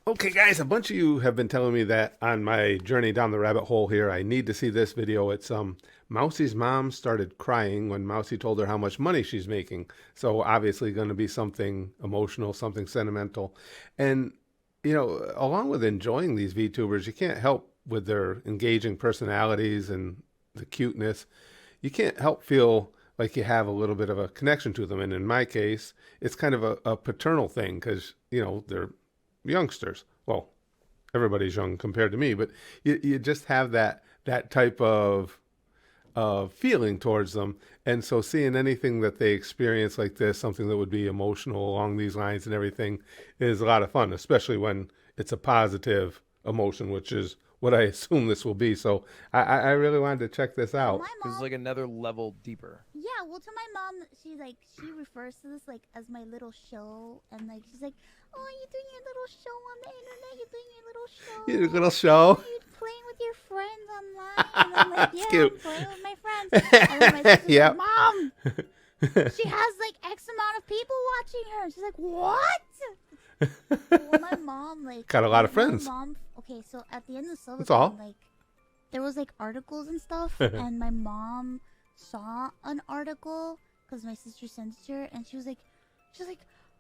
Okay, guys, a bunch of you have been telling me that on my journey down the rabbit hole here, I need to see this video. It's Mousie's mom started crying when Mousie told her how much money she's making. So obviously going to be something emotional, something sentimental. And along with enjoying these VTubers, you can't help with their engaging personalities and the cuteness. You can't help feel like you have a little bit of a connection to them. And in my case, it's kind of a paternal thing because, they're youngsters. Well, everybody's young compared to me, but you just have that type of feeling towards them. And so seeing anything that they experience like this, something that would be emotional along these lines and everything, is a lot of fun, especially when it's a positive emotion, which is what I assume this will be. So I really wanted to check this out. My It's mom, like another level deeper. yeah, well, to my mom, she refers to this like as my little show, and like she's like, "Oh, you're doing your little show on the internet. You're doing your little show. Your little show. You're playing with your friends online." And I'm like, That's "Yeah, cute. I'm playing with my friends." And then my sister's Yep. like, "Mom, she has like X amount of people watching her." She's like, "What?" Well, my mom Got a lot of friends. My mom, okay, so at the end of the That's all. like there was like articles and stuff, and my mom saw an article because my sister sent it to her, and she was like,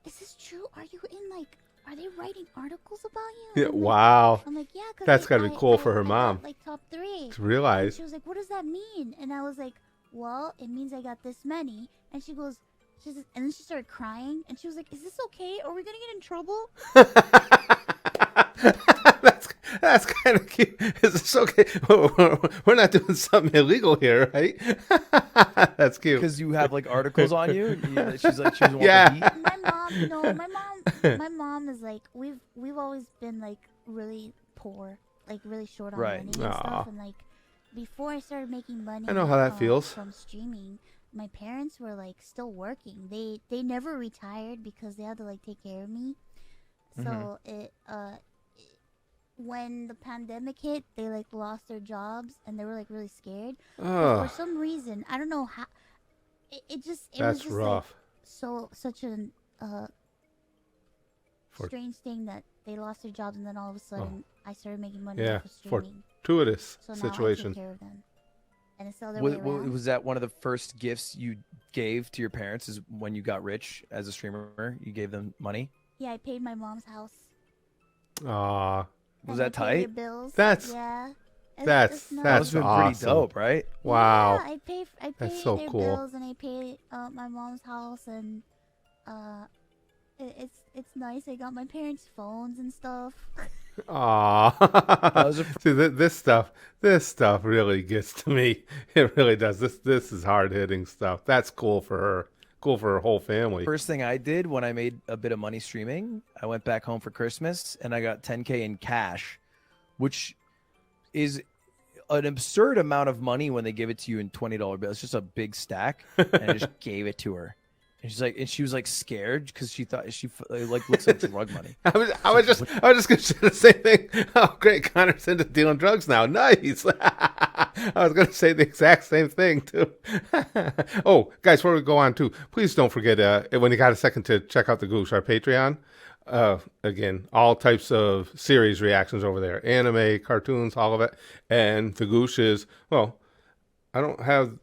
"Is this true? Are you in like? Are they writing articles about you?" Yeah, I'm like, wow. I'm like, "Yeah, because That's gotta be cool for her I mom. got, like top 3." To And realize. she was like, "What does that mean?" And I was like, "Well, it means I got this many." And she goes, and then she started crying, and she was like, "Is this okay? Are we gonna get in trouble?" that's kind of cute. Is this okay? We're not doing something illegal here, right? That's cute. Because you have like articles on you. She's like, she doesn't want Yeah. the heat. My mom, no, my mom is like, we've always been like really poor, like really short on Right. money and Aw. stuff, and like before I started making money, I know how that feels. from streaming. My parents were like still working. They never retired because they had to like take care of me. So when the pandemic hit, they like lost their jobs and they were like really scared. But Oh, for some reason, I don't know how. It was that's just rough. like such an For- strange thing that they lost their jobs and then all of a sudden I started making money Yeah, off of for- streaming. Fortuitous So now I situation. take care of them. And it's the other way around. Was that one of the first gifts you gave to your parents? Is when you got rich as a streamer, you gave them money? Yeah, I paid my mom's house. Aw, Was and I that paid their tight? bills. That's- yeah. that's- nice. That that's must have been awesome. pretty dope, right? wow. Yeah, I paid That's so their cool. bills and I paid my mom's house, and it's nice. I got my parents' phones and stuff. Aw. was a- See, this stuff really gets to me. It really does. This is hard hitting stuff. That's cool for her. Cool for her whole family. First thing I did when I made a bit of money streaming, I went back home for Christmas and I got 10K in cash, which is an absurd amount of money when they give it to you in $20 bills. It's just a big stack, and I just gave it to her. And she was like scared because she thought it like looks like drug money. I was just gonna say the same thing. Oh, great! Connor's into dealing drugs now. Nice. I was gonna say the exact same thing too. Oh, guys, before we go on too, please don't forget when you got a second to check out the Goosh, our Patreon. Again, all types of series reactions over there, anime, cartoons, all of it. And the Goosh is, well, I don't have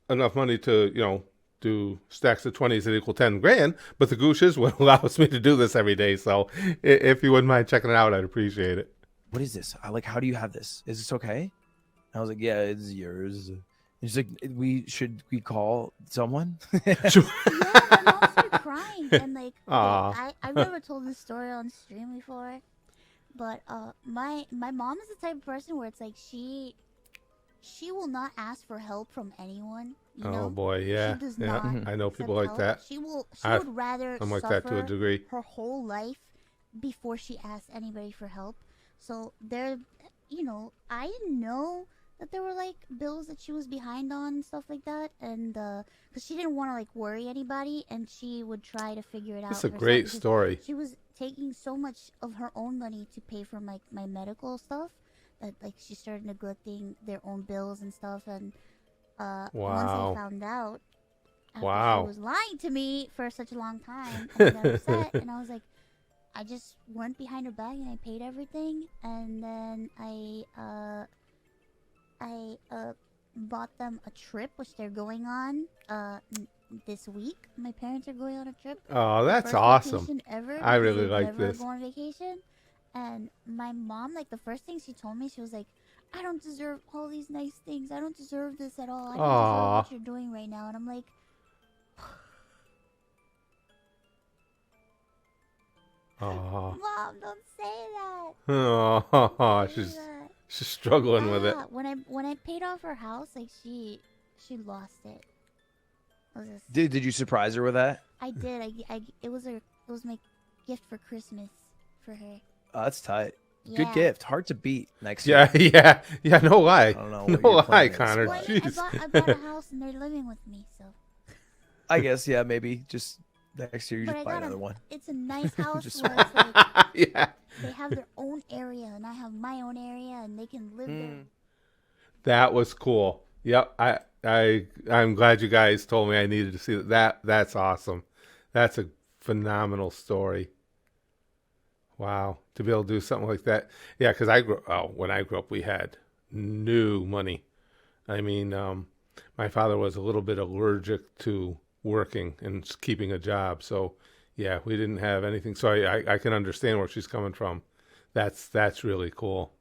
enough money to do stacks of 20s that equal 10 grand, but the Goosh is what allows me to do this every day. So if you wouldn't mind checking it out, I'd appreciate it. What is this? How do you have this? Is this okay? And I was like, yeah, it's yours. And she's like, should we call someone? Sure. Yeah, my mom started crying, and like Aw. I've never told this story on stream before, but my mom is the type of person where it's like she will not ask for help from anyone. You know? Oh boy, yeah, She does yeah. not I know accept people like help. that. She I've- would rather I'm like suffer that to a degree. her whole life before she asks anybody for help. So I didn't know that there were like bills that she was behind on and stuff like that, and because she didn't want to like worry anybody, and she would try to figure it out. It's a herself great because story. She was taking so much of her own money to pay for my medical stuff that like she started neglecting their own bills and stuff, and once Wow. I found out after Wow. she was lying to me for such a long time, I got upset, and I was like, I just went behind her back and I paid everything, and then I bought them a trip, which they're going on this week. My parents are going on a trip. Oh, that's First awesome. vacation ever. I Because really they like never this. go on vacation. And my mom, like, the first thing she told me, she was like, I don't deserve all these nice things. I don't deserve this at all. I don't Aw. deserve what you're doing right now. And I'm like, Oh, Mom, don't say that. oh, Don't say she's that. she's struggling with it. Ah, when I paid off her house, like, she lost it. It was just, Did you surprise her with that? I did. It was my gift for Christmas for her. Oh, that's tight. Yeah. Good gift. Hard to beat next Yeah, year. yeah. No lie. I don't know No what your lie, plan is, Connor. Well, I Jeez. bought a house and they're living with me, so. I guess, yeah, maybe just next year you But just I buy got another one. It's a nice house Just where it's like Yeah. they have their own area and I have my own area and they can live there. That was cool. Yep. I'm glad you guys told me I needed to see that. That's awesome. That's a phenomenal story. Wow. To be able to do something like that. Yeah, because when I grew up, we had no money. I mean, my father was a little bit allergic to working and keeping a job. So, yeah, we didn't have anything. So I can understand where she's coming from. That's really cool.